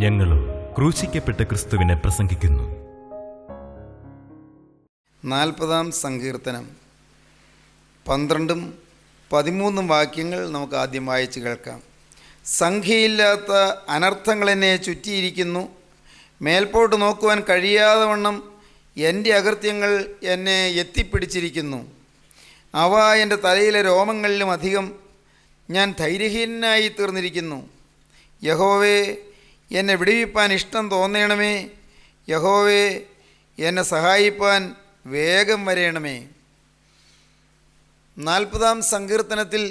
ഞങ്ങളും ക്രൂശിക്കപ്പെട്ട ക്രിസ്തുവിനെ പ്രസംഗിക്കുന്നു. 40-ാം സങ്കീർത്തനം 12-13 വാക്യങ്ങൾ നമുക്ക് ആദ്യം വായിച്ച് കേൾക്കാം. സംഖ്യയില്ലാത്ത അനർത്ഥങ്ങൾ എന്നെ ചുറ്റിയിരിക്കുന്നു. മേൽപോട്ട് നോക്കുവാൻ കഴിയാതെ വണ്ണം എൻ്റെ അകൃത്യങ്ങൾ എന്നെ എത്തിപ്പിടിച്ചിരിക്കുന്നു. അവ എൻ്റെ തലയിലെ രോമങ്ങളിലും അധികം. ഞാൻ ധൈര്യഹീനനായി തീർന്നിരിക്കുന്നു. യഹോവേ, എന്നെ വിടുവിപ്പാൻ ഇഷ്ടം തോന്നണമേ. യഹോവേ, എന്നെ സഹായിപ്പാൻ വേഗം വരയണമേ. 40-ാം സങ്കീർത്തനത്തിൽ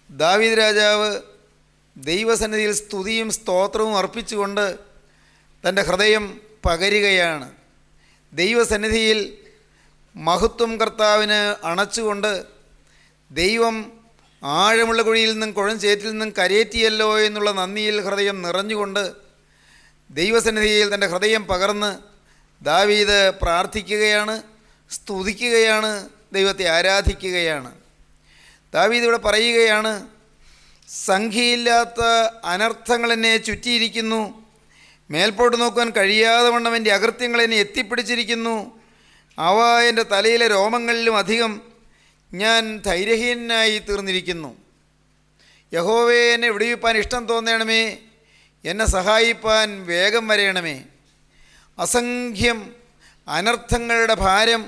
ദാവീദ് രാജാവ് ദൈവസന്നിധിയിൽ സ്തുതിയും സ്തോത്രവും അർപ്പിച്ചുകൊണ്ട് തൻ്റെ ഹൃദയം പകരുകയാണ്. ദൈവസന്നിധിയിൽ മഹത്വം കർത്താവിന് അണച്ചുകൊണ്ട് ദൈവം ആഴമുള്ള കുഴിയിൽ നിന്നും കുഴഞ്ചേറ്റിൽ നിന്നും കരയേറ്റിയല്ലോ എന്നുള്ള നന്ദിയിൽ ഹൃദയം നിറഞ്ഞുകൊണ്ട് ദൈവസന്നിധിയിൽ തൻ്റെ ഹൃദയം പകർന്ന് ദാവീദ് പ്രാർത്ഥിക്കുകയാണ്, സ്തുതിക്കുകയാണ്, ദൈവത്തെ ആരാധിക്കുകയാണ്. ദാവീദ് ഇവിടെ പറയുകയാണ്, സംഖ്യയില്ലാത്ത അനർത്ഥങ്ങൾ എന്നെ ചുറ്റിയിരിക്കുന്നു. മേൽപോട്ട് നോക്കുവാൻ കഴിയാതെ വണ്ണം എൻ്റെ അകൃത്യങ്ങൾ എന്നെ എത്തിപ്പിടിച്ചിരിക്കുന്നു. അവ എൻ്റെ തലയിലെ രോമങ്ങളിലും അധികം. ഞാൻ ധൈര്യഹീനനായി തീർന്നിരിക്കുന്നു. യഹോവേ, എന്നെ വിടുവിപ്പാൻ ഇഷ്ടം തോന്നണമേ. എന്നെ സഹായിപ്പാൻ വേഗം വരയണമേ. അസംഖ്യം അനർത്ഥങ്ങളുടെ ഭാരം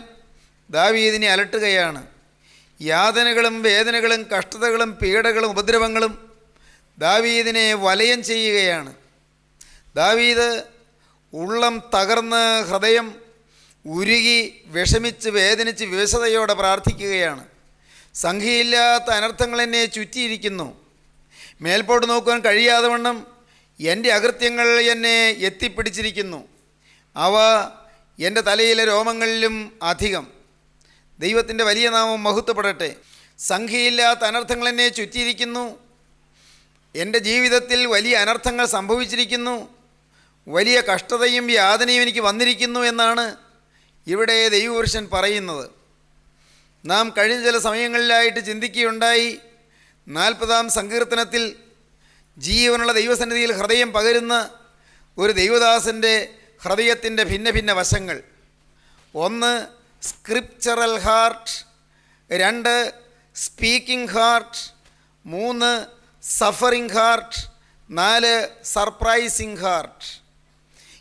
ദാവീദിനെ അലട്ടുകയാണ്. യാതനകളും വേദനകളും കഷ്ടതകളും പീഡകളും ഉപദ്രവങ്ങളും ദാവീദിനെ വലയം ചെയ്യുകയാണ്. ദാവീദ് ഉള്ളം തകർന്ന് ഹൃദയം ഉരുകി വിഷമിച്ച് വേദനിച്ച് വിവശതയോടെ പ്രാർത്ഥിക്കുകയാണ്. സംഖ്യയില്ലാത്ത അനർത്ഥങ്ങൾ എന്നെ ചുറ്റിയിരിക്കുന്നു. മേൽപോട്ട് നോക്കുവാൻ കഴിയാതെ വണ്ണം എൻ്റെ അകൃത്യങ്ങൾ എന്നെ എത്തിപ്പിടിച്ചിരിക്കുന്നു. അവ എൻ്റെ തലയിലെ രോമങ്ങളിലും അധികം. ദൈവത്തിൻ്റെ വലിയ നാമം മഹത്വപ്പെടട്ടെ. സംഖ്യയില്ലാത്ത അനർത്ഥങ്ങൾ എന്നെ ചുറ്റിയിരിക്കുന്നു. എൻ്റെ ജീവിതത്തിൽ വലിയ അനർത്ഥങ്ങൾ സംഭവിച്ചിരിക്കുന്നു. വലിയ കഷ്ടതയും യാതനയും എനിക്ക് വന്നിരിക്കുന്നു എന്നാണ് ഇവിടെ ദൈവപുരുഷൻ പറയുന്നത്. നാം കഴിഞ്ഞ ചില സമയങ്ങളിലായിട്ട് ചിന്തിക്കുകയുണ്ടായി, 40-ാം സങ്കീർത്തനത്തിൽ ജീവനുള്ള ദൈവസന്നിധിയിൽ ഹൃദയം പകരുന്ന ഒരു ദൈവദാസൻ്റെ ഹൃദയത്തിൻ്റെ ഭിന്ന ഭിന്ന വശങ്ങൾ. 1 scriptural heart, 2 speaking heart, 3 suffering heart, 4 surprising heart.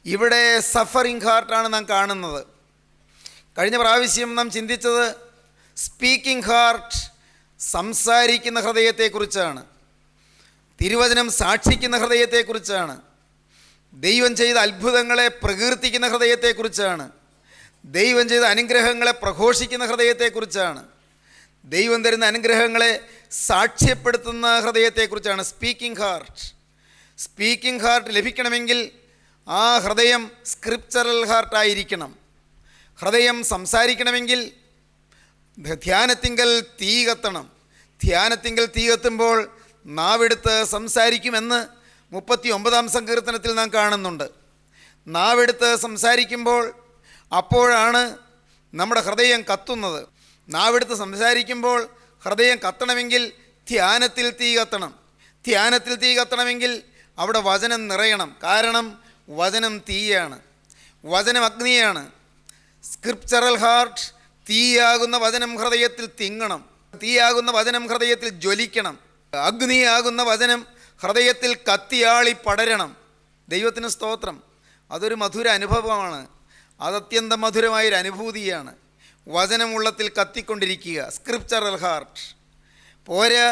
ഇവിടെ സഫറിംഗ് ഹാർട്ടാണ് നാം കാണുന്നത്. കഴിഞ്ഞ പ്രാവശ്യം നാം ചിന്തിച്ചത് സ്പീക്കിംഗ് ഹാർട്ട്, സംസാരിക്കുന്ന ഹൃദയത്തെക്കുറിച്ചാണ്. തിരുവചനം സാക്ഷിക്കുന്ന ഹൃദയത്തെക്കുറിച്ചാണ്. ദൈവം ചെയ്ത അത്ഭുതങ്ങളെ പ്രകീർത്തിക്കുന്ന ഹൃദയത്തെക്കുറിച്ചാണ്. ദൈവം ചെയ്ത അനുഗ്രഹങ്ങളെ പ്രഘോഷിക്കുന്ന ഹൃദയത്തെക്കുറിച്ചാണ്. ദൈവം തരുന്ന അനുഗ്രഹങ്ങളെ സാക്ഷ്യപ്പെടുത്തുന്ന ഹൃദയത്തെക്കുറിച്ചാണ് സ്പീക്കിംഗ് ഹാർട്ട്. സ്പീക്കിംഗ് ഹാർട്ട് ലഭിക്കണമെങ്കിൽ ആ ഹൃദയം സ്ക്രിപ്ചറൽ ഹാർട്ടായിരിക്കണം. ഹൃദയം സംസാരിക്കണമെങ്കിൽ ധ്യാനത്തിങ്കൽ തീ കത്തണം. ധ്യാനത്തിങ്കൽ തീ കത്തുമ്പോൾ നാവെടുത്ത് സംസാരിക്കുമെന്ന് 39-ാം സങ്കീർത്തനത്തിൽ നാം കാണുന്നുണ്ട്. നാവെടുത്ത് സംസാരിക്കുമ്പോൾ അപ്പോഴാണ് നമ്മുടെ ഹൃദയം കത്തുന്നത്. നാവെടുത്ത് സംസാരിക്കുമ്പോൾ ഹൃദയം കത്തണമെങ്കിൽ ധ്യാനത്തിൽ തീ കത്തണം. ധ്യാനത്തിൽ തീ കത്തണമെങ്കിൽ അവിടെ വചനം നിറയണം. കാരണം വചനം തീയാണ്, വചനം അഗ്നിയാണ്. സ്ക്രിപ്ചറൽ ഹാർട്ട്, തീയാകുന്ന വചനം ഹൃദയത്തിൽ തിങ്ങണം. തീയാകുന്ന വചനം ഹൃദയത്തിൽ ജ്വലിക്കണം. അഗ്നിയാകുന്ന വചനം ഹൃദയത്തിൽ കത്തിയാളി പടരണം. ദൈവത്തിന് സ്തോത്രം. അതൊരു മധുര അനുഭവമാണ്. അതത്യന്തം മധുരമായൊരു അനുഭൂതിയാണ്. വചനം ഉള്ളത്തിൽ കത്തിക്കൊണ്ടിരിക്കുക, സ്ക്രിപ്ചറൽ ഹാർട്ട്. പോരാ,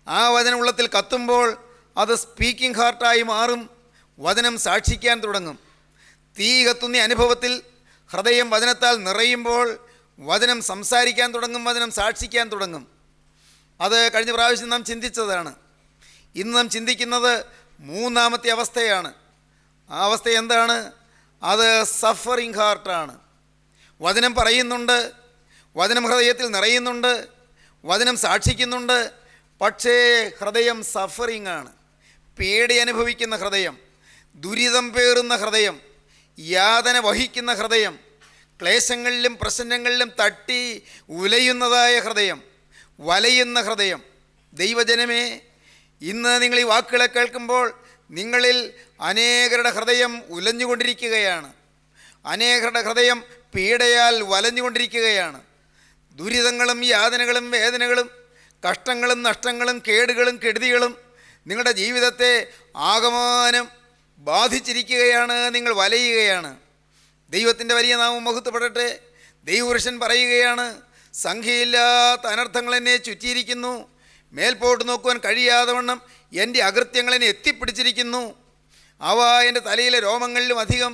ആ വചനം ഉള്ളത്തിൽ കത്തുമ്പോൾ അത് സ്പീക്കിംഗ് ഹാർട്ടായി മാറും. വചനം സാക്ഷിക്കാൻ തുടങ്ങും. തീ കത്തുന്ന അനുഭവത്തിൽ ഹൃദയം വചനത്താൽ നിറയുമ്പോൾ വചനം സംസാരിക്കാൻ തുടങ്ങും, വചനം സാക്ഷിക്കാൻ തുടങ്ങും. അത് കഴിഞ്ഞ പ്രാവശ്യം നാം ചിന്തിച്ചതാണ്. ഇന്ന് നാം ചിന്തിക്കുന്നത് 3-ാമത്തെ അവസ്ഥയാണ്. ആ അവസ്ഥ എന്താണ്? അത് സഫറിംഗ് ഹാർട്ടാണ്. വചനം പറയുന്നുണ്ട്, വചനം ഹൃദയത്തിൽ നിറയുന്നുണ്ട്, വചനം സാക്ഷിക്കുന്നുണ്ട്. പക്ഷേ ഹൃദയം സഫറിംഗ് ആണ്. പേടി അനുഭവിക്കുന്ന ഹൃദയം, ദുരിതം പേറുന്ന ഹൃദയം, യാതന വഹിക്കുന്ന ഹൃദയം, ക്ലേശങ്ങളിലും പ്രശ്നങ്ങളിലും തട്ടി ഉലയുന്നതായ ഹൃദയം, വലയുന്ന ഹൃദയം. ദൈവജനമേ, ഇന്ന് നിങ്ങൾ ഈ വാക്കുകളെ കേൾക്കുമ്പോൾ നിങ്ങളിൽ അനേകരുടെ ഹൃദയം ഉലഞ്ഞുകൊണ്ടിരിക്കുകയാണ്. അനേകരുടെ ഹൃദയം പീഡയാൽ വലഞ്ഞുകൊണ്ടിരിക്കുകയാണ്. ദുരിതങ്ങളും യാതനകളും വേദനകളും കഷ്ടങ്ങളും നഷ്ടങ്ങളും കേടുകളും കെടുതികളും നിങ്ങളുടെ ജീവിതത്തെ ആകമാനം ബാധിച്ചിരിക്കുകയാണ്. നിങ്ങൾ വലയുകയാണ്. ദൈവത്തിൻ്റെ വലിയ നാമം മഹത്വപ്പെടട്ടെ. ദൈവപുരുഷൻ പറയുകയാണ്, സംഖ്യയില്ലാത്ത അനർത്ഥങ്ങൾ എന്നെ ചുറ്റിയിരിക്കുന്നു, മേൽപോട്ട് നോക്കുവാൻ കഴിയാതെ വണ്ണം എൻ്റെ അകൃത്യങ്ങൾ എന്നെ എത്തിപ്പിടിച്ചിരിക്കുന്നു, അവ എൻ്റെ തലയിലെ രോമങ്ങളിലും അധികം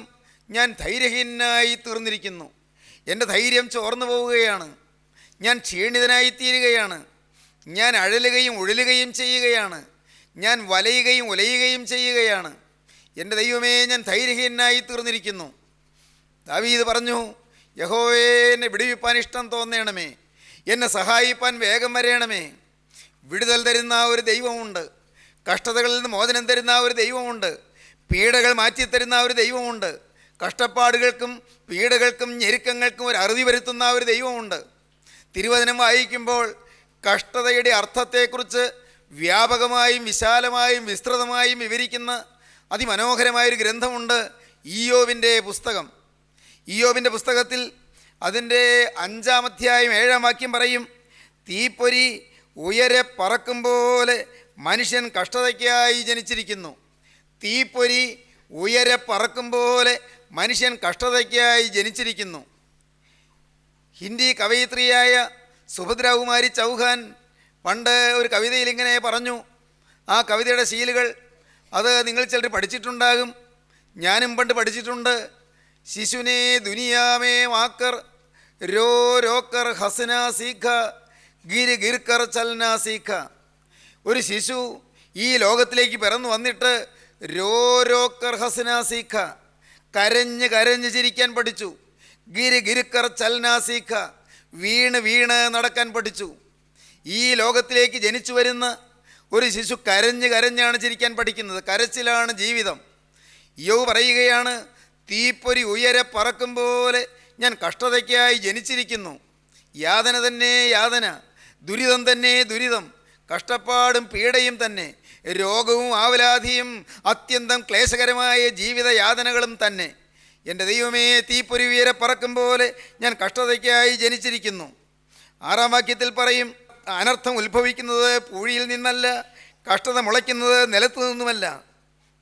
ഞാൻ ധൈര്യഹീനനായി തീർന്നിരിക്കുന്നു. എൻ്റെ ധൈര്യം ചോർന്നു പോവുകയാണ്. ഞാൻ ക്ഷീണിതനായിത്തീരുകയാണ്. ഞാൻ അഴലുകയും ഉഴലുകയും ചെയ്യുകയാണ്. ഞാൻ വലയുകയും ഉലയുകയും ചെയ്യുകയാണ്. എൻ്റെ ദൈവമേ, ഞാൻ ധൈര്യഹീനനായി തീർന്നിരിക്കുന്നു. ദാവീദ് പറഞ്ഞു, യഹോവേ, എന്നെ വിടുവിപ്പാൻ ഇഷ്ടം തോന്നണമേ, എന്നെ സഹായിപ്പാൻ വേഗം വരയണമേ. വിടുതൽ തരുന്ന ഒരു ദൈവമുണ്ട്. കഷ്ടതകളിൽ നിന്ന് മോചനം തരുന്ന ഒരു ദൈവമുണ്ട്. പീഡകൾ മാറ്റിത്തരുന്ന ഒരു ദൈവമുണ്ട്. കഷ്ടപ്പാടുകൾക്കും പീഡകൾക്കും ഞെരുക്കങ്ങൾക്കും ഒരു അറുതി വരുത്തുന്ന ഒരു ദൈവമുണ്ട്. തിരുവചനം വായിക്കുമ്പോൾ കഷ്ടതയുടെ അർത്ഥത്തെക്കുറിച്ച് വ്യാപകമായും വിശാലമായും വിസ്തൃതമായും വിവരിക്കുന്ന അതിമനോഹരമായൊരു ഗ്രന്ഥമുണ്ട്, ഇയ്യോബിൻ്റെ പുസ്തകം. ഇയ്യോബിൻ്റെ പുസ്തകത്തിൽ അതിൻ്റെ 5-ാം അധ്യായം 7-ാം വാക്യം പറയും, തീപ്പൊരി ഉയരെ പറക്കും പോലെ മനുഷ്യൻ കഷ്ടതയ്ക്കായി ജനിച്ചിരിക്കുന്നു. തീപ്പൊരി ഉയരെ പറക്കും പോലെ മനുഷ്യൻ കഷ്ടതയ്ക്കായി ജനിച്ചിരിക്കുന്നു. ഹിന്ദി കവയിത്രിയായ സുഭദ്രാകുമാരി ചൗഹാൻ പണ്ട് ഒരു കവിതയിൽ ഇങ്ങനെ പറഞ്ഞു. ആ കവിതയുടെ ശീലുകൾ അത് നിങ്ങൾ ചിലർ പഠിച്ചിട്ടുണ്ടാകും. ഞാനും പണ്ട് പഠിച്ചിട്ടുണ്ട്. ശിശുനെ ദുനിയാമേ മാക്കർ രോ രോക്കർ ഹസന സീഖ ഗിർ ഗിർക്കർ ചലന സീഖ. ഒരു ശിശു ഈ ലോകത്തിലേക്ക് പിറന്നു വന്നിട്ട് രോ രോക്കർ ഹസന സീഖ, കരഞ്ഞ് കരഞ്ഞ് ചിരിക്കാൻ പഠിച്ചു. ഗിർ ഗിർക്കർ ചലന സീഖ, വീണ് വീണ് നടക്കാൻ പഠിച്ചു. ഈ ലോകത്തിലേക്ക് ജനിച്ചു വരുന്ന ഒരു ശിശു കരഞ്ഞ് കരഞ്ഞാണ് ചിരിക്കാൻ പഠിക്കുന്നത്. കരച്ചിലാണ് ജീവിതം. യോബ് പറയുകയാണ്, തീപ്പൊരി ഉയരെ പറക്കും പോലെ ഞാൻ കഷ്ടതയ്ക്കായി ജനിച്ചിരിക്കുന്നു. യാതന തന്നെ യാതന, ദുരിതം തന്നെ ദുരിതം, കഷ്ടപ്പാടും പീഡയും തന്നെ, രോഗവും ആവലാധിയും അത്യന്തം ക്ലേശകരമായ ജീവിത യാതനകളും തന്നെ. എൻ്റെ ദൈവമേ, തീപ്പൊരി ഉയരെ പറക്കും പോലെ ഞാൻ കഷ്ടതയ്ക്കായി ജനിച്ചിരിക്കുന്നു. 6-ാം വാക്യത്തിൽ പറയും, അനർത്ഥം ഉത്ഭവിക്കുന്നത് പൂഴിയിൽ നിന്നല്ല, കഷ്ടത മുളയ്ക്കുന്നത് നിലത്തു നിന്നുമല്ല.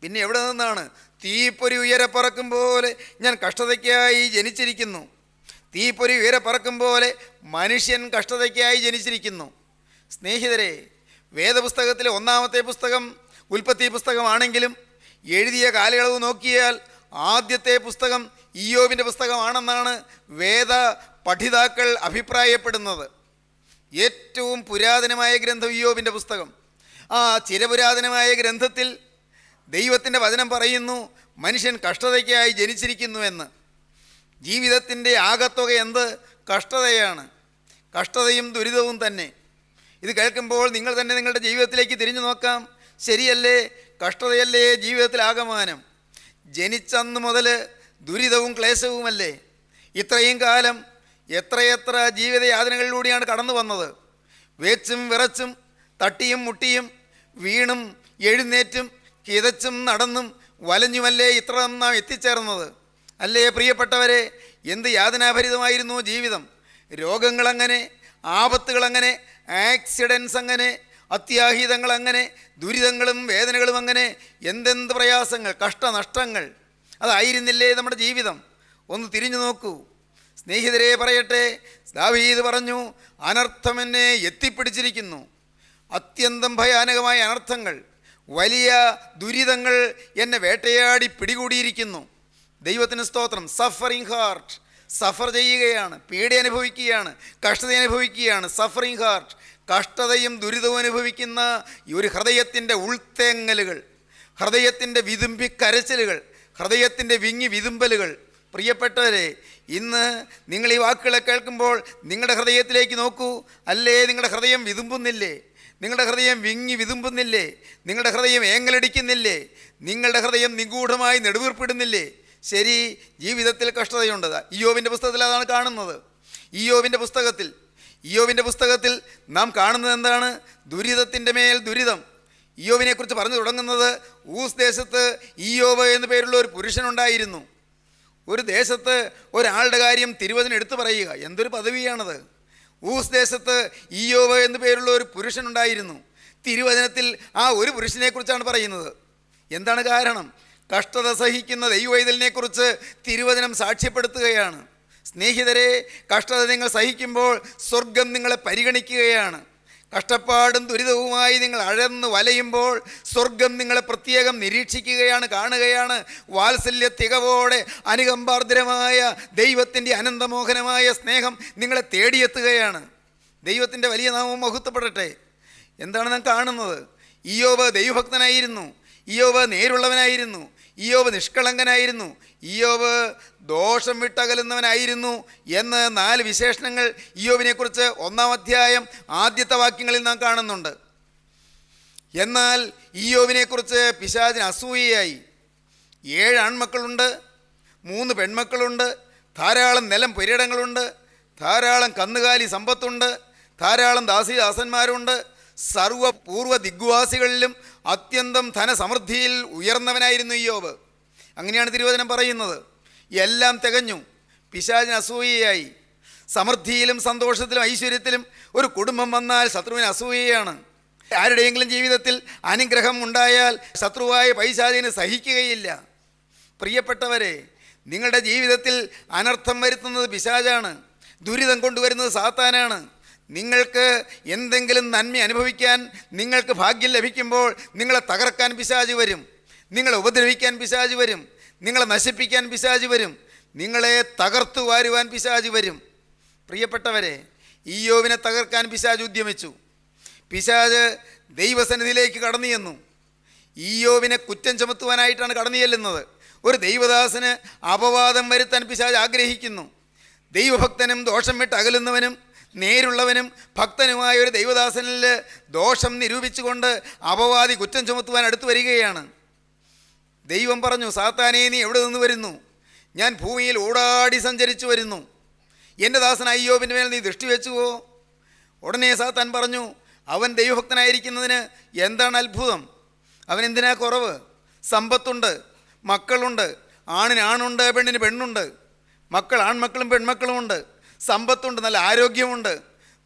പിന്നെ എവിടെ നിന്നാണ്? തീപ്പൊരി ഉയരെ പറക്കും പോലെ ഞാൻ കഷ്ടതയ്ക്കായി ജനിച്ചിരിക്കുന്നു. തീപ്പൊരി ഉയരെ പറക്കും പോലെ മനുഷ്യൻ കഷ്ടതയ്ക്കായി ജനിച്ചിരിക്കുന്നു. സ്നേഹിതരെ, വേദപുസ്തകത്തിലെ 1-ാമത്തെ പുസ്തകം ഉൽപ്പത്തി പുസ്തകമാണെങ്കിലും എഴുതിയ കാലയളവ് നോക്കിയാൽ ആദ്യത്തെ പുസ്തകം ഇയ്യോബിൻ്റെ പുസ്തകമാണെന്നാണ് വേദ പഠിതാക്കൾ അഭിപ്രായപ്പെടുന്നത്. ഏറ്റവും പുരാതനമായ ഗ്രന്ഥം ഇയ്യോബിൻ്റെ പുസ്തകം. ആ ചിരപുരാതനമായ ഗ്രന്ഥത്തിൽ ദൈവത്തിൻ്റെ വചനം പറയുന്നു, മനുഷ്യൻ കഷ്ടതയ്ക്കായി ജനിച്ചിരിക്കുന്നുവെന്ന്. ജീവിതത്തിൻ്റെ ആകത്തുക എന്ത്? കഷ്ടതയാണ്. കഷ്ടതയും ദുരിതവും തന്നെ. ഇത് കേൾക്കുമ്പോൾ നിങ്ങൾ തന്നെ നിങ്ങളുടെ ജീവിതത്തിലേക്ക് തിരിഞ്ഞു നോക്കാം. ശരിയല്ലേ? കഷ്ടതയല്ലേ ജീവിതത്തിൽ ആകമാനം? ജനിച്ചന്ന് മുതൽ ദുരിതവും ക്ലേശവുമല്ലേ? ഇത്രയും കാലം എത്രയെത്ര ജീവിതയാതനകളിലൂടെയാണ് കടന്നു വന്നത്. വേച്ചും വിറച്ചും തട്ടിയും മുട്ടിയും വീണും എഴുന്നേറ്റും കിതച്ചും നടന്നും വലഞ്ഞുമല്ലേ ഇത്ര നാം എത്തിച്ചേർന്നത്? അല്ലേ പ്രിയപ്പെട്ടവരെ? എന്ത് യാതനാഭരിതമായിരുന്നു ജീവിതം. രോഗങ്ങളങ്ങനെ, ആപത്തുകളങ്ങനെ, ആക്സിഡൻസ് അങ്ങനെ, അത്യാഹിതങ്ങളങ്ങനെ, ദുരിതങ്ങളും വേദനകളും അങ്ങനെ, എന്തെന്ത് പ്രയാസങ്ങൾ, കഷ്ടനഷ്ടങ്ങൾ. അതായിരുന്നില്ലേ നമ്മുടെ ജീവിതം? ഒന്ന് തിരിഞ്ഞു നോക്കൂ. സ്നേഹിതരെ, പറയട്ടെ, ദാവീദ് പറഞ്ഞു, അനർത്ഥം എന്നെ എത്തിപ്പിടിച്ചിരിക്കുന്നു. അത്യന്തം ഭയാനകമായ അനർത്ഥങ്ങൾ, വലിയ ദുരിതങ്ങൾ എന്നെ വേട്ടയാടി പിടികൂടിയിരിക്കുന്നു. ദൈവത്തിന് സ്തോത്രം. സഫറിങ് ഹാർട്ട്, സഫർ ചെയ്യുകയാണ്, പീഡ അനുഭവിക്കുകയാണ്, കഷ്ടത അനുഭവിക്കുകയാണ്. സഫറിങ് ഹാർട്ട്, കഷ്ടതയും ദുരിതവും അനുഭവിക്കുന്ന ഈ ഒരു ഹൃദയത്തിൻ്റെ ഉൾത്തേങ്ങലുകൾ, ഹൃദയത്തിൻ്റെ വിതുമ്പിക്കരച്ചിലുകൾ, ഹൃദയത്തിൻ്റെ വിങ്ങി വിതുമ്പലുകൾ. പ്രിയപ്പെട്ടവരെ, ഇന്ന് നിങ്ങൾ ഈ വാക്കുകളെ കേൾക്കുമ്പോൾ നിങ്ങളുടെ ഹൃദയത്തിലേക്ക് നോക്കൂ. അല്ലേ, നിങ്ങളുടെ ഹൃദയം വിതുമ്പുന്നില്ലേ? നിങ്ങളുടെ ഹൃദയം വിങ്ങി വിതുമ്പുന്നില്ലേ? നിങ്ങളുടെ ഹൃദയം ഏങ്ങലടിക്കുന്നില്ലേ? നിങ്ങളുടെ ഹൃദയം നിഗൂഢമായി നെടുവീർപ്പിടുന്നില്ലേ? ശരി, ജീവിതത്തിൽ കഷ്ടതയുണ്ട്. ഇയ്യോബിൻ്റെ പുസ്തകത്തിൽ അതാണ് കാണുന്നത്. ഇയ്യോബിൻ്റെ പുസ്തകത്തിൽ നാം കാണുന്നത് എന്താണ്? ദുരിതത്തിൻ്റെ മേൽ ദുരിതം. ഇയ്യോബിനെക്കുറിച്ച് പറഞ്ഞു തുടങ്ങുന്നത് ഊസ് ദേശത്ത് ഇയ്യോബ് എന്നു പേരുള്ള ഒരു പുരുഷനുണ്ടായിരുന്നു. ഒരു ദേശത്ത് ഒരാളുടെ കാര്യം തിരുവചനം എടുത്തു പറയുക, എന്തൊരു പദവിയാണത്. ഊസ് ദേശത്ത് ഇയ്യോബ് എന്നു പേരുള്ള ഒരു പുരുഷനുണ്ടായിരുന്നു. തിരുവചനത്തിൽ ആ ഒരു പുരുഷനെക്കുറിച്ചാണ് പറയുന്നത്. എന്താണ് കാരണം? കഷ്ടത സഹിക്കുന്ന ദൈവവൈതലിനെക്കുറിച്ച് തിരുവചനം സാക്ഷ്യപ്പെടുത്തുകയാണ്. സ്നേഹിതരെ, കഷ്ടത നിങ്ങൾ സഹിക്കുമ്പോൾ സ്വർഗം നിങ്ങളെ പരിഗണിക്കുകയാണ്. കഷ്ടപ്പാടും ദുരിതവുമായി നിങ്ങൾ അഴന്ന് വലയുമ്പോൾ സ്വർഗം നിങ്ങളെ പ്രത്യേകം നിരീക്ഷിക്കുകയാണ്, കാണുകയാണ്. വാത്സല്യ തികവോടെ അനുകമ്പാർദ്രമായ ദൈവത്തിൻ്റെ അനന്തമോഹനമായ സ്നേഹം നിങ്ങളെ തേടിയെത്തുകയാണ്. ദൈവത്തിൻ്റെ വലിയ നാമം മഹത്വപ്പെടട്ടെ. എന്താണ് നാം കാണുന്നത്? ഇയ്യോബ് ദൈവഭക്തനായിരുന്നു, ഇയ്യോബ് നേരുള്ളവനായിരുന്നു, ഇയ്യോബ് നിഷ്കളങ്കനായിരുന്നു, ഇയ്യോബ് ദോഷം വിട്ടകലുന്നവനായിരുന്നു എന്ന് 4 വിശേഷണങ്ങൾ ഇയ്യോബിനെക്കുറിച്ച് 1-ാം അധ്യായം ആദ്യത്തെ വാക്യങ്ങളിൽ നാം കാണുന്നുണ്ട്. എന്നാൽ ഇയ്യോബിനെക്കുറിച്ച് പിശാചിന് അസൂയയായി. 7 ആൺമക്കളുണ്ട്, 3 പെൺമക്കളുണ്ട്, ധാരാളം നിലം പുരയിടങ്ങളുണ്ട്, ധാരാളം കന്നുകാലി സമ്പത്തുണ്ട്, ധാരാളം ദാസന്മാരുണ്ട്. സർവ്വപൂർവ്വ ദിഗ്വാസികളിലും അത്യന്തം ധനസമൃദ്ധിയിൽ ഉയർന്നവനായിരുന്നു ഇയ്യോബ്. അങ്ങനെയാണ് തിരുവചനം പറയുന്നത്. എല്ലാം തികഞ്ഞു, പിശാചിന് അസൂയയായി. സമൃദ്ധിയിലും സന്തോഷത്തിലും ഐശ്വര്യത്തിലും ഒരു കുടുംബം വന്നാൽ ശത്രുവിന് അസൂയയാണ്. ആരുടെയെങ്കിലും ജീവിതത്തിൽ അനുഗ്രഹം ഉണ്ടായാൽ ശത്രുവായ പൈശാചിന് സഹിക്കുകയില്ല. പ്രിയപ്പെട്ടവരെ, നിങ്ങളുടെ ജീവിതത്തിൽ അനർത്ഥം വരുത്തുന്നത് പിശാചാണ്, ദുരിതം കൊണ്ടുവരുന്നത് സാത്താനാണ്. നിങ്ങൾക്ക് എന്തെങ്കിലും നന്മ അനുഭവിക്കാൻ നിങ്ങൾക്ക് ഭാഗ്യം ലഭിക്കുമ്പോൾ നിങ്ങളെ തകർക്കാൻ പിശാച് വരും, നിങ്ങളെ ഉപദ്രവിക്കാൻ പിശാച് വരും, നിങ്ങളെ നശിപ്പിക്കാൻ പിശാച് വരും, നിങ്ങളെ തകർത്തു വാരുവാൻ പിശാച് വരും. പ്രിയപ്പെട്ടവരെ, ഇയ്യോബിനെ തകർക്കാൻ പിശാച് ഉദ്യമിച്ചു. പിശാച് ദൈവസന്നിധിയിലേക്ക് കടന്നു ചെന്നു. ഇയ്യോബിനെ കുറ്റം ചുമത്തുവാനായിട്ടാണ് കടന്നു ചെല്ലുന്നത്. ഒരു ദൈവദാസന് അപവാദം വരുത്താൻ പിശാച് ആഗ്രഹിക്കുന്നു. ദൈവഭക്തനും ദോഷം വിട്ട് അകലുന്നവനും നേരുള്ളവനും ഭക്തനുമായ ഒരു ദൈവദാസനിൽ ദോഷം നിരൂപിച്ചുകൊണ്ട് അപവാദി കുറ്റം ചുമത്തുവാൻ അടുത്തു വരികയാണ്. ദൈവം പറഞ്ഞു, സാത്താനേ, നീ എവിടെ നിന്ന് വരുന്നു? ഞാൻ ഭൂമിയിൽ ഓടാടി സഞ്ചരിച്ചു വരുന്നു. എൻ്റെ ദാസൻ ഇയ്യോബിൻ്റെ മേൽ നീ ദൃഷ്ടി വെച്ചുവോ? ഉടനെ സാത്താൻ പറഞ്ഞു, അവൻ ദൈവഭക്തനായിരിക്കുന്നതിന് എന്താണ് അത്ഭുതം? അവൻ എന്തിനാ കുറവ്? സമ്പത്തുണ്ട്, മക്കളുണ്ട്, ആണിന് ആണുണ്ട്, പെണ്ണിന് പെണ്ണുണ്ട്, മക്കൾ ആൺമക്കളും പെൺമക്കളുമുണ്ട്, സമ്പത്തുണ്ട്, നല്ല ആരോഗ്യമുണ്ട്,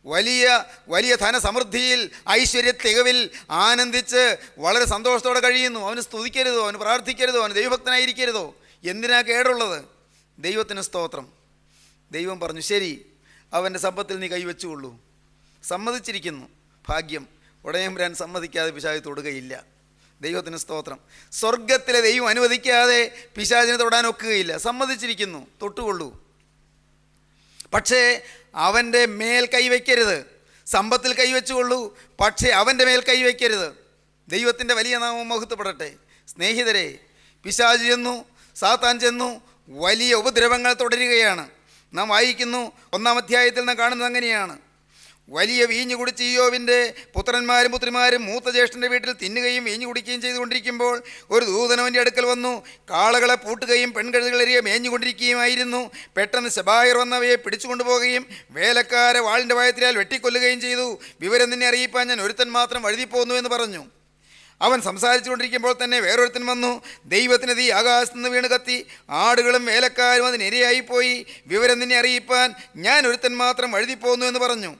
വലിയ വലിയ ധനസമൃദ്ധിയിൽ ഐശ്വര്യ തികവിൽ ആനന്ദിച്ച് വളരെ സന്തോഷത്തോടെ കഴിയുന്നു. അവന് സ്തുതിക്കരുതോ? അവന് പ്രാർത്ഥിക്കരുതോ? അവന് ദൈവഭക്തനായിരിക്കരുതോ? എന്തിനാ കേടുള്ളത്? ദൈവത്തിന് സ്തോത്രം. ദൈവം പറഞ്ഞു, ശരി, അവൻ്റെ സമ്പത്തിൽ നീ കൈവച്ചുകൊള്ളൂ. സമ്മതിച്ചിരിക്കുന്നു, ഭാഗ്യം. ഉടയമ്പുരാൻ സമ്മതിക്കാതെ പിശാച് തൊടുകയില്ല. ദൈവത്തിന് സ്തോത്രം. സ്വർഗത്തിലെ ദൈവം അനുവദിക്കാതെ പിശാചിനെ തൊടാൻ ഒക്കുകയില്ല. സമ്മതിച്ചിരിക്കുന്നു, തൊട്ടുകൊള്ളൂ. പക്ഷേ അവൻ്റെ മേൽ കൈവയ്ക്കരുത്. സമ്പത്തിൽ കൈവച്ചുകൊള്ളൂ, പക്ഷേ അവൻ്റെ മേൽ കൈവയ്ക്കരുത്. ദൈവത്തിൻ്റെ വലിയ നാമം മഹത്വപ്പെടട്ടെ. സ്നേഹിതരെ, പിശാച് ചെന്നു, സാത്താൻ ചെന്നു, വലിയ ഉപദ്രവങ്ങൾ തുടരുകയാണ്. നാം വായിക്കുന്നു, 1-ാം അധ്യായത്തിൽ നാം കാണുന്നത് അങ്ങനെയാണ്. വലിയ വീഞ്ഞു കുടിച്ച് ഇയ്യോബിൻ്റെ പുത്രന്മാരും പുത്രിമാരും മൂത്ത ജ്യേഷ്ഠൻ്റെ വീട്ടിൽ തിന്നുകയും വീഞ്ഞു കുടിക്കുകയും ചെയ്തുകൊണ്ടിരിക്കുമ്പോൾ ഒരു ദൂതനവൻ്റെ അടുക്കൽ വന്നു. കാളകളെ പൂട്ടുകയും പെൺകഴുതുകളെറിയെ മേഞ്ഞുകൊണ്ടിരിക്കുകയുമായിരുന്നു. പെട്ടെന്ന് ശബായർ വന്നവയെ പിടിച്ചുകൊണ്ടുപോകുകയും വേലക്കാരെ വാളിൻ്റെ വായത്തിലാൽ വെട്ടിക്കൊല്ലുകയും ചെയ്തു. വിവരം നിന്നെ അറിയിപ്പാൻ ഞാൻ ഒരുത്തൻ മാത്രം വഴുതിപ്പോന്നു എന്ന് പറഞ്ഞു. അവൻ സംസാരിച്ചു കൊണ്ടിരിക്കുമ്പോൾ തന്നെ വേറൊരുത്തൻ വന്നു. ദൈവത്തിന് തീ ആകാശത്ത് നിന്ന് വീണ് കത്തി, ആടുകളും വേലക്കാരും അതിനിരയായിപ്പോയി. വിവരം നിന്നെ അറിയിപ്പാൻ ഞാൻ ഒരുത്തൻ മാത്രം വഴുതിപ്പോന്നു എന്ന് പറഞ്ഞു.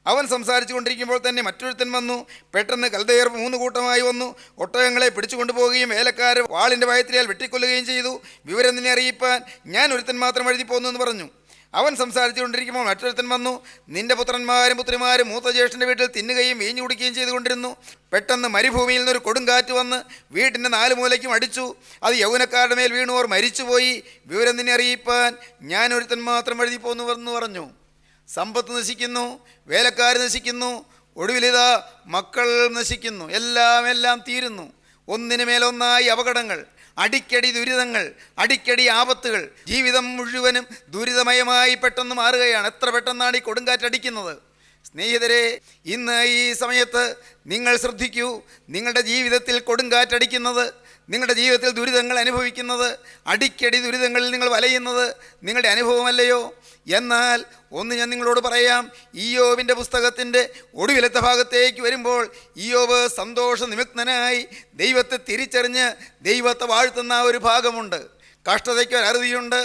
അവൻ സംസാരിച്ചു കൊണ്ടിരിക്കുമ്പോൾ തന്നെ മറ്റൊരുത്തൻ വന്നു. പെട്ടെന്ന് കൽദയർ 3 കൂട്ടമായി വന്നു. ഒട്ടകങ്ങളെ പിടിച്ചുകൊണ്ടുപോവുകയും വേലക്കാർ വാളിൻ്റെ വയത്തിലാൽ വെട്ടിക്കൊല്ലുകയും ചെയ്തു. വിവരം നിന്നെ അറിയിപ്പാൻ ഞാൻ ഒരുത്തൻ മാത്രം വഴുതിപ്പോന്നു എന്ന് പറഞ്ഞു. അവൻ സംസാരിച്ചു കൊണ്ടിരിക്കുമ്പോൾ മറ്റൊരുത്തൻ വന്നു. നിന്റെ പുത്രന്മാരും പുത്രിമാരും മൂത്ത ജ്യേഷ്ഠൻ്റെ വീട്ടിൽ തിന്നുകയും വീഞ്ഞു കുടിക്കുകയും ചെയ്തുകൊണ്ടിരുന്നു. പെട്ടെന്ന് മരുഭൂമിയിൽ നിന്നൊരു കൊടുങ്കാറ്റ് വന്ന് വീട്ടിൻ്റെ 4 മൂലയ്ക്കും അടിച്ചു. അത് യൗവനക്കാരുടെ മേൽ വീണു, അവർ മരിച്ചുപോയി. വിവരം നിന്നെ അറിയിപ്പാൻ ഞാൻ ഒരുത്തൻ മാത്രം വഴുതിപ്പോന്നു എന്ന് പറഞ്ഞു. സമ്പത്ത് നശിക്കുന്നു, വേലക്കാർ നശിക്കുന്നു, ഒടുവിലിതാ മക്കൾ നശിക്കുന്നു. എല്ലാം തീരുന്നു. ഒന്നിനു മേലൊന്നായി അപകടങ്ങൾ, അടിക്കടി ദുരിതങ്ങൾ, അടിക്കടി ആപത്തുകൾ. ജീവിതം മുഴുവനും ദുരിതമയമായി പെട്ടെന്ന് മാറുകയാണ്. എത്ര പെട്ടെന്നാണ് ഈ കൊടുങ്കാറ്റടിക്കുന്നത്. സ്നേഹിതരെ, ഇന്ന് ഈ സമയത്ത് നിങ്ങൾ ശ്രദ്ധിക്കൂ. നിങ്ങളുടെ ജീവിതത്തിൽ കൊടുങ്കാറ്റടിക്കുന്നത്, നിങ്ങളുടെ ജീവിതത്തിൽ ദുരിതങ്ങൾ അനുഭവിക്കുന്നത്, അടിക്കടി ദുരിതങ്ങളിൽ നിങ്ങൾ വലയുന്നത് നിങ്ങളുടെ അനുഭവമല്ലയോ? എന്നാൽ ഒന്ന് ഞാൻ നിങ്ങളോട് പറയാം, ഇയ്യോബിൻ്റെ പുസ്തകത്തിൻ്റെ ഒടുവിലത്തെ ഭാഗത്തേക്ക് വരുമ്പോൾ ഇയ്യോബ് സന്തോഷ നിമഗ്നനായി ദൈവത്തെ തിരിച്ചറിഞ്ഞ് ദൈവത്തെ വാഴ്ത്തുന്ന ഒരു ഭാഗമുണ്ട്. കഷ്ടതയ്ക്ക് ഒരു അറുതിയുണ്ട്.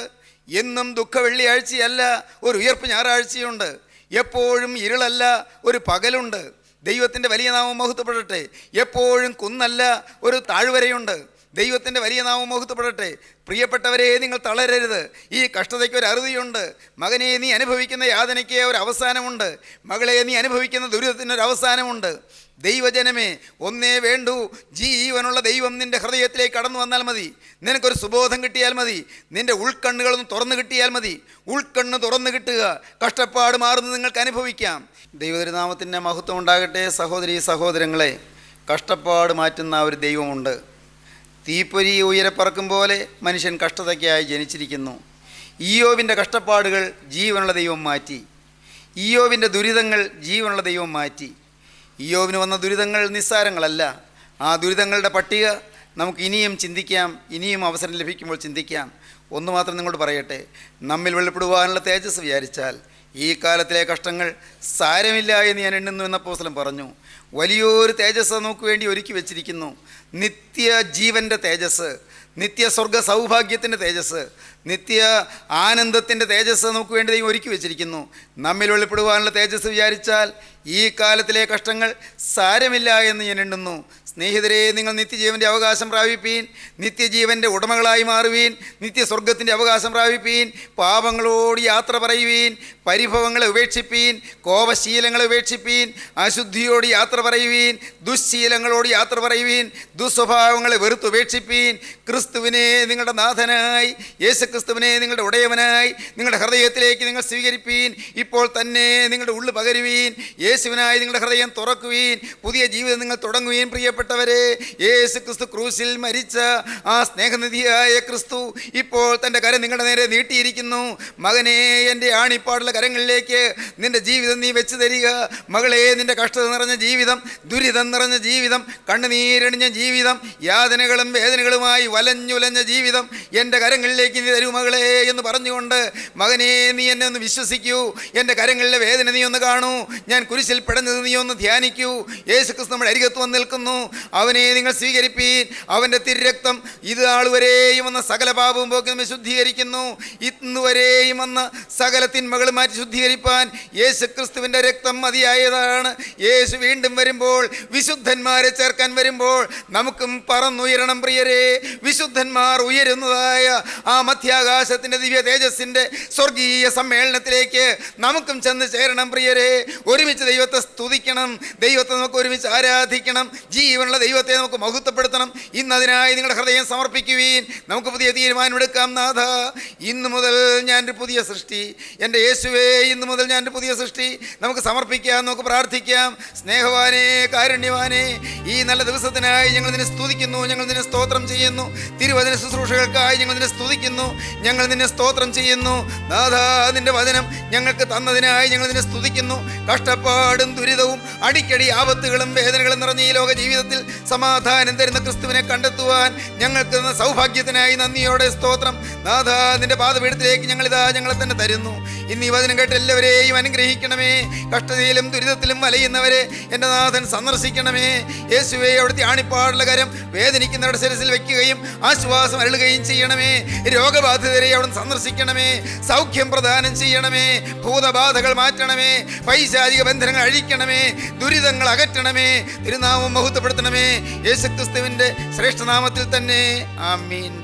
എന്നും ദുഃഖ വെള്ളിയാഴ്ചയല്ല, ഒരു ഉയർപ്പ് ഞായറാഴ്ചയുണ്ട്. എപ്പോഴും ഇരുളല്ല, ഒരു പകലുണ്ട്. ദൈവത്തിൻ്റെ വലിയ നാമം മഹത്വപ്പെടട്ടെ. എപ്പോഴും കുന്നല്ല, ഒരു താഴ്വരയുണ്ട്. ദൈവത്തിൻ്റെ വലിയ നാമം മഹത്വപ്പെടട്ടെ. പ്രിയപ്പെട്ടവരെ, നിങ്ങൾ തളരരുത്. ഈ കഷ്ടതയ്ക്ക് ഒരു അറുതിയുണ്ട്. മകനെ, നീ അനുഭവിക്കുന്ന യാതനയ്ക്ക് ഒരു അവസാനമുണ്ട്. മകളെ, നീ അനുഭവിക്കുന്ന ദുരിതത്തിനൊരു അവസാനമുണ്ട്. ദൈവജനമേ, ഒന്നേ വേണ്ടൂ, ജീവനുള്ള ദൈവം നിൻ്റെ ഹൃദയത്തിലേക്ക് കടന്നു വന്നാൽ മതി. നിനക്കൊരു സുബോധം കിട്ടിയാൽ മതി. നിൻ്റെ ഉൾക്കണ്ണുകളൊന്ന് തുറന്നു കിട്ടിയാൽ മതി. ഉൾക്കണ്ണ് തുറന്നു കിട്ടുക, കഷ്ടപ്പാട് മാറുന്നത് നിങ്ങൾക്ക് അനുഭവിക്കാം. ദൈവതിരുനാമത്തിൻ്റെ മഹത്വം ഉണ്ടാകട്ടെ. സഹോദരീ സഹോദരങ്ങളെ, കഷ്ടപ്പാട് മാറ്റുന്ന ഒരു ദൈവമുണ്ട്. തീപ്പൊരി ഉയരെ പറക്കും പോലെ മനുഷ്യൻ കഷ്ടതയ്ക്കായി ജനിച്ചിരിക്കുന്നു. ഇയ്യോബിൻ്റെ കഷ്ടപ്പാടുകൾ ജീവനുള്ള ദൈവം മാറ്റി. ഇയ്യോബിൻ്റെ ദുരിതങ്ങൾ ജീവനുള്ള ദൈവം മാറ്റി. ഇയ്യോബിന് വന്ന ദുരിതങ്ങൾ നിസ്സാരങ്ങളല്ല. ആ ദുരിതങ്ങളുടെ പട്ടിക നമുക്ക് ഇനിയും ചിന്തിക്കാം. ഇനിയും അവസരം ലഭിക്കുമ്പോൾ ചിന്തിക്കാം. ഒന്ന് മാത്രം നിങ്ങളോട് പറയട്ടെ, നമ്മിൽ വെളിപ്പെടുവാനുള്ള തേജസ് വിചാരിച്ചാൽ ഈ കാലത്തിലെ കഷ്ടങ്ങൾ സാരമില്ല എന്ന് ഞാൻ എണ്ണുന്നു എന്ന അപ്പോസ്തലൻ പറഞ്ഞു. വലിയൊരു തേജസ് നമുക്ക് വേണ്ടി ഒരുക്കി വച്ചിരിക്കുന്നു. നിത്യ ജീവൻ്റെ തേജസ്, നിത്യ സ്വർഗ സൗഭാഗ്യത്തിൻ്റെ തേജസ്, നിത്യ ആനന്ദത്തിൻ്റെ തേജസ് നമുക്ക് വേണ്ടി ദൈവം ഒരുക്കി വെച്ചിരിക്കുന്നു. നമ്മിൽ വെളിപ്പെടുവാനുള്ള തേജസ് വിചാരിച്ചാൽ ഈ കാലത്തിലെ കഷ്ടങ്ങൾ സാരമില്ല എന്ന് ഞാൻ എണ്ണുന്നു. സ്നേഹിതരെ, നിങ്ങൾ നിത്യജീവൻ്റെ അവകാശം പ്രാപിപ്പീൻ, നിത്യജീവൻ്റെ ഉടമകളായി മാറുവീൻ, നിത്യസ്വർഗത്തിൻ്റെ അവകാശം പ്രാപിപ്പീൻ. പാപങ്ങളോട് യാത്ര പറയുവീൻ, പരിഭവങ്ങളെ ഉപേക്ഷിപ്പീൻ, കോപശീലങ്ങളെ ഉപേക്ഷിപ്പീൻ, അശുദ്ധിയോട് യാത്ര പറയുവീൻ, ദുശ്ശീലങ്ങളോട് യാത്ര പറയുവീൻ, ദുസ്വഭാവങ്ങളെ വെറുത്തുപേക്ഷിപ്പീൻ. ക്രിസ്തുവിനെ നിങ്ങളുടെ നാഥനായി, യേശുക്രിസ്തുവിനെ നിങ്ങളുടെ ഉടയവനായി നിങ്ങളുടെ ഹൃദയത്തിലേക്ക് നിങ്ങൾ സ്വീകരിപ്പീൻ. ഇപ്പോൾ തന്നെ നിങ്ങളുടെ ഉള്ളു പകരുവീൻ. യേശുവിനായി നിങ്ങളുടെ ഹൃദയം തുറക്കുവീൻ. പുതിയ ജീവിതം നിങ്ങൾ തുടങ്ങുവീൻ. പ്രിയപ്പെട്ടവരെ, യേശു ക്രിസ്തു ക്രൂശിൽ മരിച്ച ആ സ്നേഹനിധിയായ ക്രിസ്തു ഇപ്പോൾ തൻ്റെ കരം നിങ്ങളുടെ നേരെ നീട്ടിയിരിക്കുന്നു. മകനെ, എൻ്റെ ആണിപ്പാടുള്ള കരങ്ങളിലേക്ക് നിൻ്റെ ജീവിതം നീ വെച്ച് തരിക. മകളെ, നിൻ്റെ കഷ്ടത നിറഞ്ഞ ജീവിതം, ദുരിതം നിറഞ്ഞ ജീവിതം, കണ്ണുനീരണിഞ്ഞ ജീവിതം, യാതനകളും വേദനകളുമായി വലഞ്ഞുലഞ്ഞ ജീവിതം എൻ്റെ കരങ്ങളിലേക്ക് നീ തരൂ മകളെ എന്ന് പറഞ്ഞുകൊണ്ട്, മകനെ, നീ എന്നെ ഒന്ന് വിശ്വസിക്കൂ. എൻ്റെ കരങ്ങളിലെ വേദന നീ ഒന്ന് കാണൂ. ഞാൻ കുരിശിൽ പിടഞ്ഞത് നീ ഒന്ന് ധ്യാനിക്കൂ. യേശു ക്രിസ്തു നമ്മുടെ അരികത്ത് വന്ന് നിൽക്കുന്നു. അവനെ നിങ്ങൾ സ്വീകരിപ്പീൻ. അവൻ്റെ തിരുരക്തം ഇത് ആളുവരെയും വന്ന സകല പാപവും പോക്കി നമ്മെ ശുദ്ധീകരിക്കുന്നു. ഇന്നുവരെയും വന്ന സകല തിന്മകൾ മാറ്റി ശുദ്ധീകരിപ്പാൻ യേശു ക്രിസ്തുവിൻ്റെ രക്തം മതിയായതാണ്. യേശു വീണ്ടും വരുമ്പോൾ, വിശുദ്ധന്മാരെ ചേർക്കാൻ വരുമ്പോൾ നമുക്കും പറന്നുയരണം പ്രിയരെ. വിശുദ്ധന്മാർ ഉയരുന്നതായ ആ മധ്യാകാശത്തിൻ്റെ ദിവ്യ തേജസ്സിൻ്റെ സ്വർഗീയ സമ്മേളനത്തിലേക്ക് നമുക്കും ചെന്ന് ചേരണം പ്രിയരെ. ഒരുമിച്ച് ദൈവത്തെ സ്തുതിക്കണം. ദൈവത്തെ നമുക്ക് ഒരുമിച്ച് ആരാധിക്കണം. ജീവനുള്ള ദൈവത്തെ നമുക്ക് മഹത്വപ്പെടുത്തണം. ഇന്നതിനായി നിങ്ങളുടെ ഹൃദയം സമർപ്പിക്കുവീൻ. നമുക്ക് പുതിയ തീരുമാനമെടുക്കാം. നാഥ, ഇന്നു മുതൽ ഞാനൊരു പുതിയ സൃഷ്ടി. എൻ്റെ യേശുവേ, ഇന്നു മുതൽ ഞാനൊരു പുതിയ സൃഷ്ടി. നമുക്ക് സമർപ്പിക്കാം, നമുക്ക് പ്രാർത്ഥിക്കാം. സ്നേഹവാനേ, കാരുണ്യവാനേ, ഈ നല്ല ദിവസത്തിനായി ഞങ്ങൾ നിന്നെ സ്തുതിക്കുന്നു, ഞങ്ങൾ നിന്നെ സ്തോത്രം ചെയ്യുന്നു. തിരുവചന ശുശ്രൂഷകൾക്കായി ഞങ്ങൾ നിന്നെ സ്തുതിക്കുന്നു, ഞങ്ങൾ നിന്നെ സ്തോത്രം ചെയ്യുന്നു. നാഥ, നിന്റെ വചനം ഞങ്ങൾക്ക് തന്നതിനായി ഞങ്ങൾ നിന്നെ സ്തുതിക്കുന്നു. കഷ്ടപ്പാടും ദുരിതവും അടിക്കടി ആപത്തുകളും വേദനകളും നിറഞ്ഞ ഈ ലോക ജീവിതത്തിൽ സമാധാനം തരുന്ന ക്രിസ്തുവിനെ കണ്ടെത്തുവാൻ ഞങ്ങൾക്ക് തന്ന സൗഭാഗ്യത്തിനായി നന്ദിയോടെ സ്തോത്രം. നാഥ, നിന്റെ പാദപീഠത്തിലേക്ക് ഞങ്ങളെ തന്നെ തരുന്നു. ഇന്ന് ഈ വചനം കേട്ട് എല്ലാവരെയും അനുഗ്രഹിക്കണമേ. കഷ്ടതയിലും ദുരിതത്തിലും വലയുന്നവരെ എൻ്റെ നാഥൻ സന്ദർശിക്കണമേ. യേശുവേ, അവിടുത്തെ ആണിപ്പാടുള്ള കരം വേദനിക്കുന്നവരുടെ ശിരസിൽ വയ്ക്കുകയും ആശ്വാസം അരുളുകയും ചെയ്യണമേ. രോഗബാധിതരെ അവിടെ സന്ദർശിക്കണമേ. സൗഖ്യം പ്രദാനം ചെയ്യണമേ. ഭൂതബാധകൾ മാറ്റണമേ. പൈശാചിക ബന്ധനങ്ങൾ അഴിക്കണമേ. ദുരിതങ്ങൾ അകറ്റണമേ. തിരുനാമം മഹത്വപ്പെടുത്തണമേ. യേശുക്രിസ്തുവിൻ്റെ ശ്രേഷ്ഠനാമത്തിൽ തന്നെ. ആമീൻ.